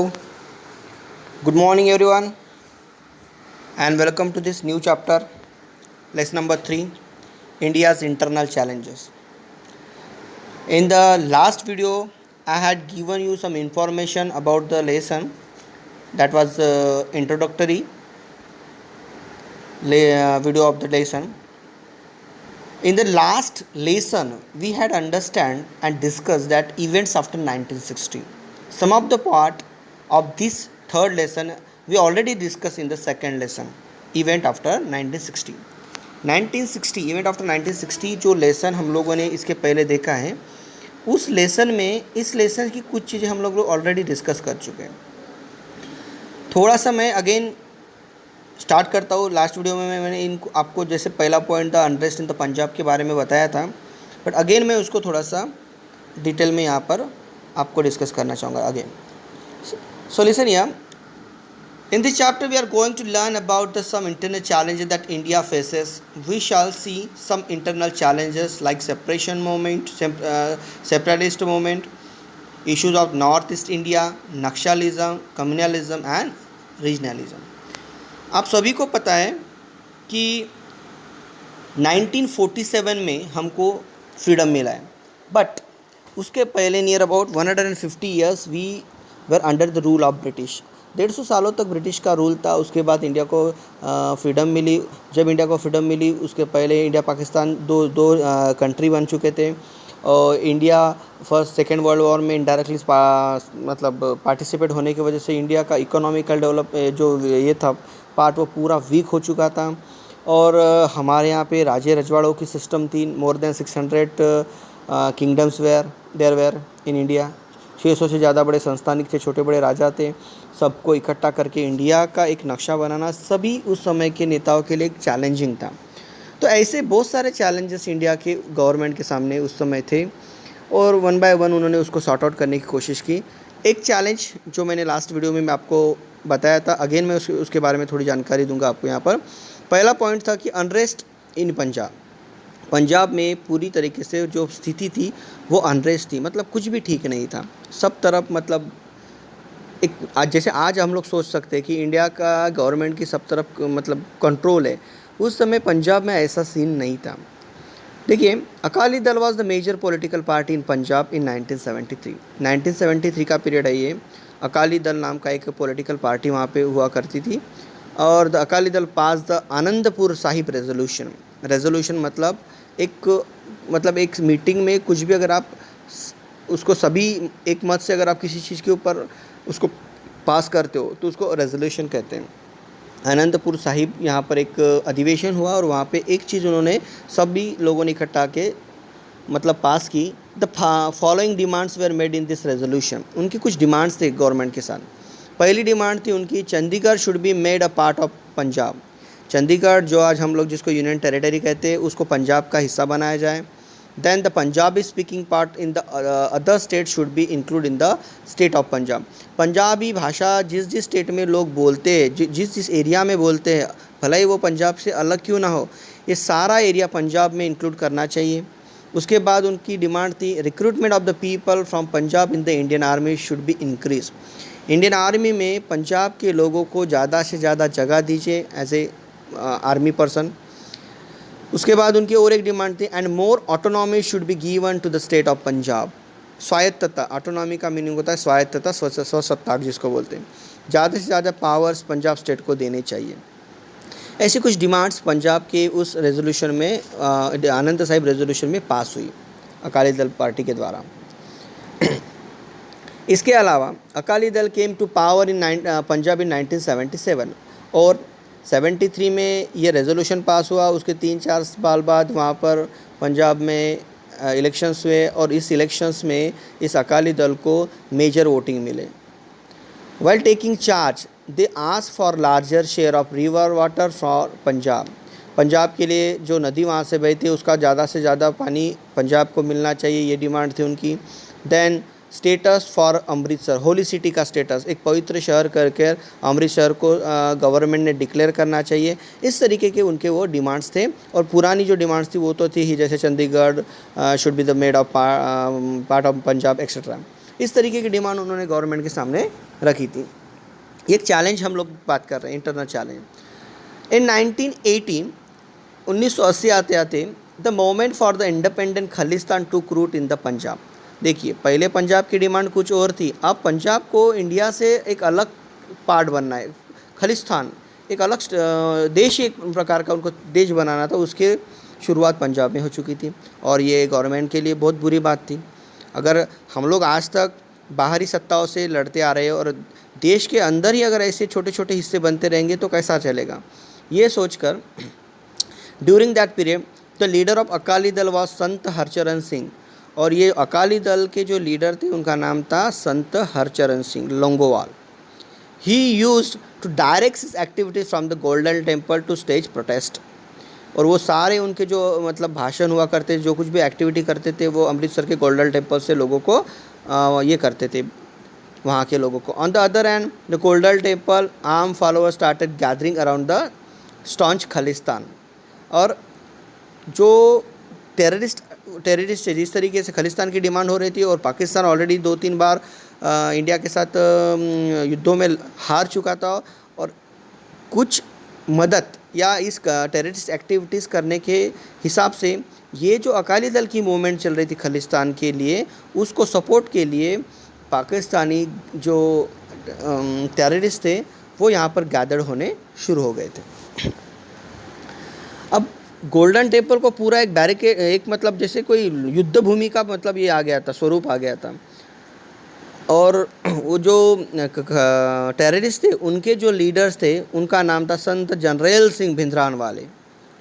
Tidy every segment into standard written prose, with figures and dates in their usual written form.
Good morning, everyone, and welcome to this new chapter, lesson number 3, India's internal challenges. In the last video, I had given you some information about the lesson that was introductory video of the lesson. In the last lesson, we had understand and discussed that events after 1960. Some of the part of this third lesson we already discussed in the second lesson, event after 1960. 1960 event after 1960 जो lesson हम लोगों ने इसके पहले देखा है, उस lesson में इस लेसन की कुछ चीज़ें हम लोग ऑलरेडी डिस्कस कर चुके हैं. थोड़ा सा मैं अगेन स्टार्ट करता हूँ. लास्ट वीडियो में मैंने इनको आपको जैसे पहला पॉइंट था अनरेस्ट इन द पंजाब के बारे में बताया था, बट अगेन मैं उसको थोड़ा सा डिटेल में यहाँ पर आपको डिस्कस करना चाहूँगा again. So listen here. In this chapter, we are going to learn about some internal challenges that India faces. We shall see some internal challenges like separation movement, separatist movement, issues of Northeast India, Naxalism, communalism and regionalism. आप सभी को पता है कि 1947 में हमको freedom मिला है, बट उसके पहले near about 150 years we were under the rule of British. 150 सालों तक ब्रिटिश का रूल था. उसके बाद इंडिया को फ्रीडम मिली. जब इंडिया को फ्रीडम मिली उसके पहले इंडिया पाकिस्तान दो कंट्री बन चुके थे. और India first second world war में इनडायरेक्टली मतलब पार्टिसिपेट होने की वजह से इंडिया का इकोनॉमिकल डेवलप जो ये था पार्ट वो पूरा वीक हो चुका था. और हमारे यहाँ पे राजे रजवाड़ों की सिस्टम थी. More than 600 kingdoms were in India. 600 से ज़्यादा बड़े संस्थानिक थे, छोटे बड़े राजा थे. सबको इकट्ठा करके इंडिया का एक नक्शा बनाना सभी उस समय के नेताओं के लिए एक चैलेंजिंग था. तो ऐसे बहुत सारे चैलेंजेस इंडिया के गवर्नमेंट के सामने उस समय थे और वन बाय वन उन्होंने उसको सॉर्ट आउट करने की कोशिश की. एक चैलेंज जो मैंने लास्ट वीडियो में मैं आपको बताया था, अगेन मैं उसके बारे में थोड़ी जानकारी दूंगा आपको यहाँ पर. पहला पॉइंट था कि अनरेस्ट इन पंजाब में पूरी तरीके से जो स्थिति थी वो अनरेस्ट थी. मतलब कुछ भी ठीक नहीं था सब तरफ. मतलब एक जैसे आज हम लोग सोच सकते हैं कि इंडिया का गवर्नमेंट की सब तरफ मतलब कंट्रोल है, उस समय पंजाब में ऐसा सीन नहीं था. देखिए, Akali Dal was the major political party in Punjab in 1973 का पीरियड है ये. अकाली दल नाम का एक पॉलिटिकल पार्टी वहाँ पे हुआ करती थी. और the Akali Dal pass the Anandpur Sahib resolution मतलब एक मीटिंग में कुछ भी अगर आप उसको सभी एक मत से अगर आप किसी चीज़ के ऊपर उसको पास करते हो तो उसको रेजोल्यूशन कहते हैं. आनंदपुर साहिब यहाँ पर एक अधिवेशन हुआ और वहाँ पे एक चीज़ उन्होंने सभी लोगों ने इकट्ठा के मतलब पास की. The following demands were made in this resolution. उनकी कुछ डिमांड्स थे गवर्नमेंट के साथ. पहली डिमांड थी उनकी, Chandigarh should be made a part of Punjab. Chandigarh जो आज हम लोग जिसको यूनियन टेरिटरी कहते हैं उसको पंजाब का हिस्सा बनाया जाए. Then the Punjabi speaking part in the other state should be included in the state of Punjab. Punjabi भाषा जिस स्टेट में लोग बोलते हैं, जिस एरिया में बोलते हैं, भला ही वो पंजाब से अलग क्यों ना हो, ये सारा एरिया पंजाब में इंक्लूड करना चाहिए. उसके बाद उनकी डिमांड थी recruitment of the people from Punjab in the Indian army should be increase. Indian army में पंजाब के लोगों को ज़्यादा से ज़्यादा जगह दीजिए एज ए आर्मी पर्सन. उसके बाद उनकी और एक डिमांड थी and more autonomy should be given to the state of Punjab. स्वायत्तता, ऑटोनॉमी का मीनिंग होता है स्वायत्तता, स्वसत्ताक जिसको बोलते हैं. ज़्यादा से ज़्यादा पावर्स पंजाब स्टेट को देने चाहिए. ऐसी कुछ डिमांड्स पंजाब के उस रेजोल्यूशन में आनंद साहिब रेजोल्यूशन में पास हुई अकाली दल पार्टी के द्वारा. इसके अलावा Akali Dal came to power in Punjab in 1977 और 73 में ये रेजोल्यूशन पास हुआ. उसके 3-4 साल बाद वहाँ पर पंजाब में इलेक्शंस हुए और इस इलेक्शंस में इस अकाली दल को मेजर वोटिंग मिले. While taking charge they ask for larger share of river water for Punjab के लिए जो नदी वहाँ से बहती है उसका ज़्यादा से ज़्यादा पानी पंजाब को मिलना चाहिए, ये डिमांड थी उनकी. Then status for Amritsar, holy city का स्टेटस, एक पवित्र शहर करके अमृतसर को गवर्नमेंट ने डिक्लेयर करना चाहिए. इस तरीके के उनके वो डिमांड्स थे. और पुरानी जो डिमांड्स थी वो तो थी ही, जैसे Chandigarh should be the made of part of Punjab etcetera. इस तरीके की डिमांड उन्होंने गवर्नमेंट के सामने रखी थी। एक चैलेंज हम लोग बात कर रहे हैं, इंटरनल चैलेंज। इन 1918 1980 आते आते the movement for the independent Khalistan took root in the Punjab. देखिए, पहले पंजाब की डिमांड कुछ और थी, अब पंजाब को इंडिया से एक अलग पार्ट बनना है, खालिस्तान एक अलग देश, एक प्रकार का उनको देश बनाना था। उसके शुरुआत पंजाब में हो चुकी थी और ये गवर्नमेंट के लिए बहुत बुरी बात थी। अगर हम लोग आज तक बाहरी सत्ताओं से लड़ते आ रहे हैं और देश के अंदर ही अगर ऐसे छोटे छोटे हिस्से बनते रहेंगे तो कैसा चलेगा, ये सोचकर during that period the leader of Akali Dal was संत हरचरण सिंह। और ये अकाली दल के जो लीडर थे उनका नाम था Sant Harcharan Singh Longowal. He used to direct his activities from the golden temple to stage protest. और वो सारे उनके जो मतलब भाषण हुआ करते, जो कुछ भी एक्टिविटी करते थे, वो अमृतसर के गोल्डन टेम्पल से लोगों को ये करते थे, वहाँ के लोगों को। On the other hand the golden temple arm followers started gathering around the staunch Khalistan. और जो टेररिस्ट है, जिस तरीके से खालिस्तान की डिमांड हो रही थी और पाकिस्तान ऑलरेडी 2-3 बार इंडिया के साथ युद्धों में हार चुका था, और कुछ मदद या इस टेररिस्ट एक्टिविटीज़ करने के हिसाब से ये जो अकाली दल की मूवमेंट चल रही थी खालिस्तान के लिए, उसको सपोर्ट के लिए पाकिस्तानी जो टेररिस्ट थे वो यहाँ पर गैदर्ड होने शुरू हो गए थे। अब गोल्डन टेम्पल को पूरा एक बैरिकेड, एक मतलब जैसे कोई युद्ध भूमि का मतलब ये आ गया था, स्वरूप आ गया था। और वो जो टेररिस्ट थे उनके जो लीडर्स थे उनका नाम था संत Jarnail Singh Bhindranwale,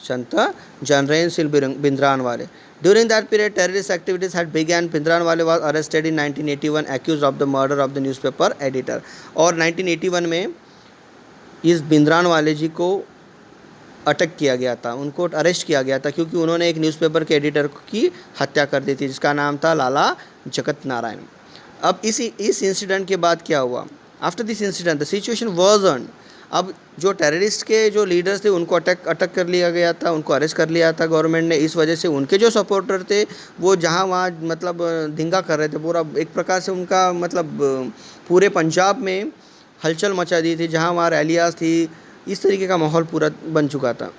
Sant Jarnail Singh Bhindranwale. During that period terrorist activities had began. Bhindranwale was arrested in 1981 accused of the murder of the newspaper editor. और 1981 में इस भिंद्रानवाले जी को अटक किया गया था, उनको अरेस्ट किया गया था, क्योंकि उन्होंने एक न्यूज़पेपर के एडिटर की हत्या कर दी थी जिसका नाम था लाला जगत नारायण। अब इस इंसिडेंट के बाद क्या हुआ? After this incident the situation version. अब जो टेररिस्ट के जो लीडर्स थे उनको अटक कर लिया गया था, उनको अरेस्ट कर लिया था गवर्नमेंट ने। इस वजह से उनके जो सपोर्टर थे वो जहाँ वहाँ मतलब दंगा कर रहे थे, पूरा एक प्रकार से उनका मतलब पूरे पंजाब में हलचल मचा दी थी, जहाँ वहाँ रैलियाँ थी, इस तरीके का माहौल पूरा बन चुका था।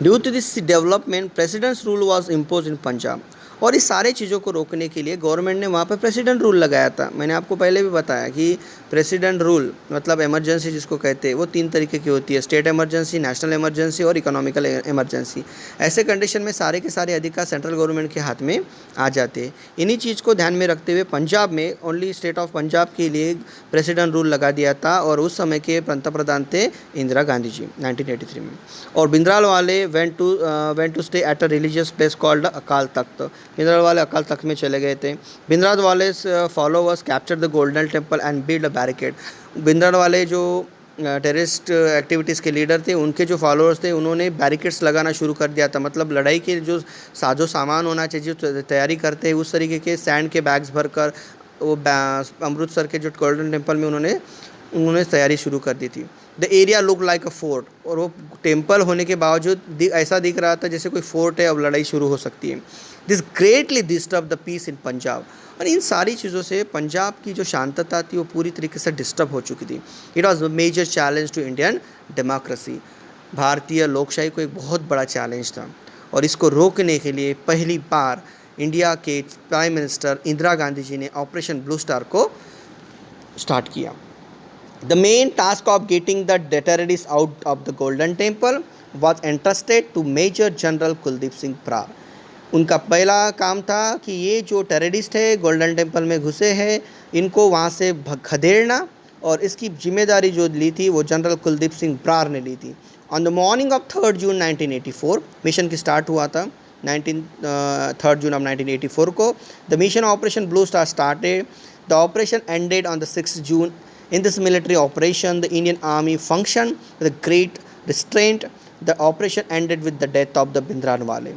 Due to this development president's rule was impose in Punjab. और इस सारे चीज़ों को रोकने के लिए गवर्नमेंट ने वहाँ पर प्रेसिडेंट रूल लगाया था। मैंने आपको पहले भी बताया कि प्रेसिडेंट रूल मतलब इमरजेंसी जिसको कहते हैं वो 3 तरीके की होती है, स्टेट इमरजेंसी, नेशनल इमरजेंसी और इकोनॉमिकल इमरजेंसी। ऐसे कंडीशन में सारे के सारे अधिकार सेंट्रल गवर्नमेंट के हाथ में आ जाते हैं। इन्हीं चीज़ को ध्यान में रखते हुए पंजाब में ओनली स्टेट ऑफ पंजाब के लिए प्रेसिडेंट रूल लगा दिया था, और उस समय के पंतप्रधान थे इंदिरा गांधी जी 1983 में। और Bhindranwale went to stay at a religious place called Akal Takht. Bhindranwale Akal Takht में चले गए थे। Bhindranwale followers capture the golden temple and build a barricade. Bhindranwale जो टेररिस्ट एक्टिविटीज़ के लीडर थे उनके जो फॉलोअर्स थे उन्होंने बैरिकेड्स लगाना शुरू कर दिया था। मतलब लड़ाई के जो साजो सामान होना चाहिए, जो तैयारी करते हैं, उस तरीके के सैंड के बैग्स भरकर वो अमृतसर के जो गोल्डन टेम्पल में उन्होंने तैयारी शुरू कर दी थी। The area look like a fort. और वो टेम्पल होने के बावजूद ऐसा दिख रहा था जैसे कोई फोर्ट है, अब लड़ाई शुरू हो सकती है। This greatly disturb the peace in Punjab. और इन सारी चीज़ों से पंजाब की जो शांतता थी वो पूरी तरीके से डिस्टर्ब हो चुकी थी। It was a major challenge to Indian democracy. भारतीय लोकशाही को एक बहुत बड़ा चैलेंज था, और इसको रोकने के लिए पहली बार इंडिया के प्राइम मिनिस्टर इंदिरा गांधी जी ने ऑपरेशन ब्लू स्टार को स्टार्ट किया। The main task of getting the terrorists out of the Golden Temple was entrusted to Major General Kuldeep Singh Brar। उनका पहला काम था कि ये जो टेररिस्ट है गोल्डन टेम्पल में घुसे हैं इनको वहाँ से खदेड़ना, और इसकी जिम्मेदारी जो ली थी वो जनरल कुलदीप सिंह ब्रार ने ली थी। On the morning of 3 June 1984 mission की स्टार्ट हुआ था। 3 जून ऑफ 1984 को the mission operation blue star started. The operation ended on the 6 June. In this military operation, the Indian Army functioned with great restraint. The operation ended with the death of the भिंद्रानवाले।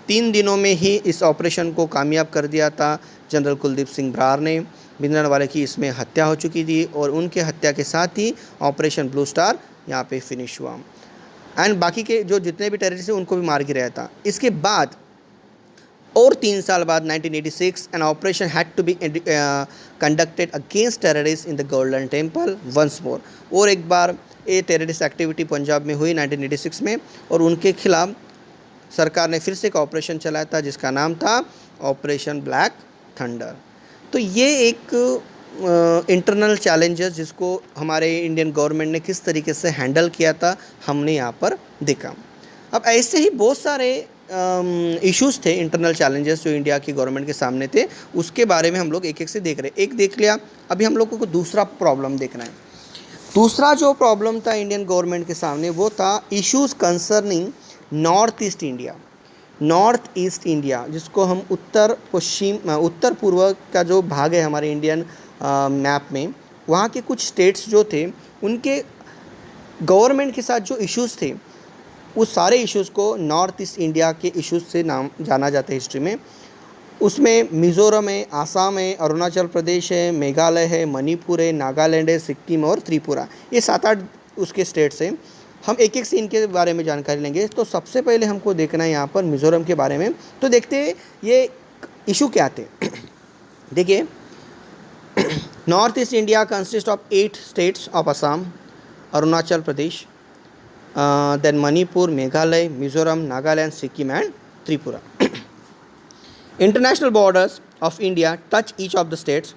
3 दिनों में ही इस operation को कामयाब कर दिया था general Kuldeep Singh Brar ने। भिंद्रानवाले की इसमें हत्या हो चुकी थी, और उनके हत्या के साथ ही ऑपरेशन ब्लू स्टार यहाँ पे फिनिश हुआ। एंड बाकी के जो जितने भी टेररिस्ट हैं उनको भी मार गिराया था। इसके बाद और 3 साल बाद 1986 an operation had to be conducted against terrorist in the golden temple once more. और एक बार ये टेररिस्ट एक्टिविटी पंजाब में हुई 1986 में, और उनके खिलाफ सरकार ने फिर से एक ऑपरेशन चलाया था जिसका नाम था ऑपरेशन ब्लैक थंडर। तो ये एक इंटरनल चैलेंजेस जिसको हमारे इंडियन गवर्नमेंट ने किस तरीके से हैंडल किया था हमने यहाँ पर देखा। अब ऐसे ही बहुत सारे इश्यूज़ थे, इंटरनल चैलेंजेस जो इंडिया की गवर्नमेंट के सामने थे, उसके बारे में हम लोग एक एक से देख रहे हैं। एक देख लिया, अभी हम लोगों को दूसरा प्रॉब्लम देखना है। दूसरा जो प्रॉब्लम था इंडियन गवर्नमेंट के सामने वो था issues concerning north east India. North east India जिसको हम उत्तर पूर्व का जो भाग है हमारे इंडियन मैप में, वहाँ के कुछ स्टेट्स जो थे उनके गवर्नमेंट के साथ जो इश्यूज़ थे उस सारे इश्यूज़ को नॉर्थ ईस्ट इंडिया के इश्यूज़ से नाम जाना जाता है हिस्ट्री में। उसमें मिज़ोरम है, आसाम है, अरुणाचल प्रदेश है, मेघालय है, मणिपुर है, नागालैंड है, सिक्किम और त्रिपुरा, ये 7-8 उसके स्टेट्स हैं। हम एक एक से इनके बारे में जानकारी लेंगे। तो सबसे पहले हमको देखना है यहाँ पर मिज़ोरम के बारे में। तो देखते हैं ये इशू क्या थे। देखिए, north east India consist of 8 states of Assam, Arunachal Pradesh, then Manipur, Meghalaya, Mizoram, Nagaland, Sikkim and Tripura. International borders of India touch each of the states.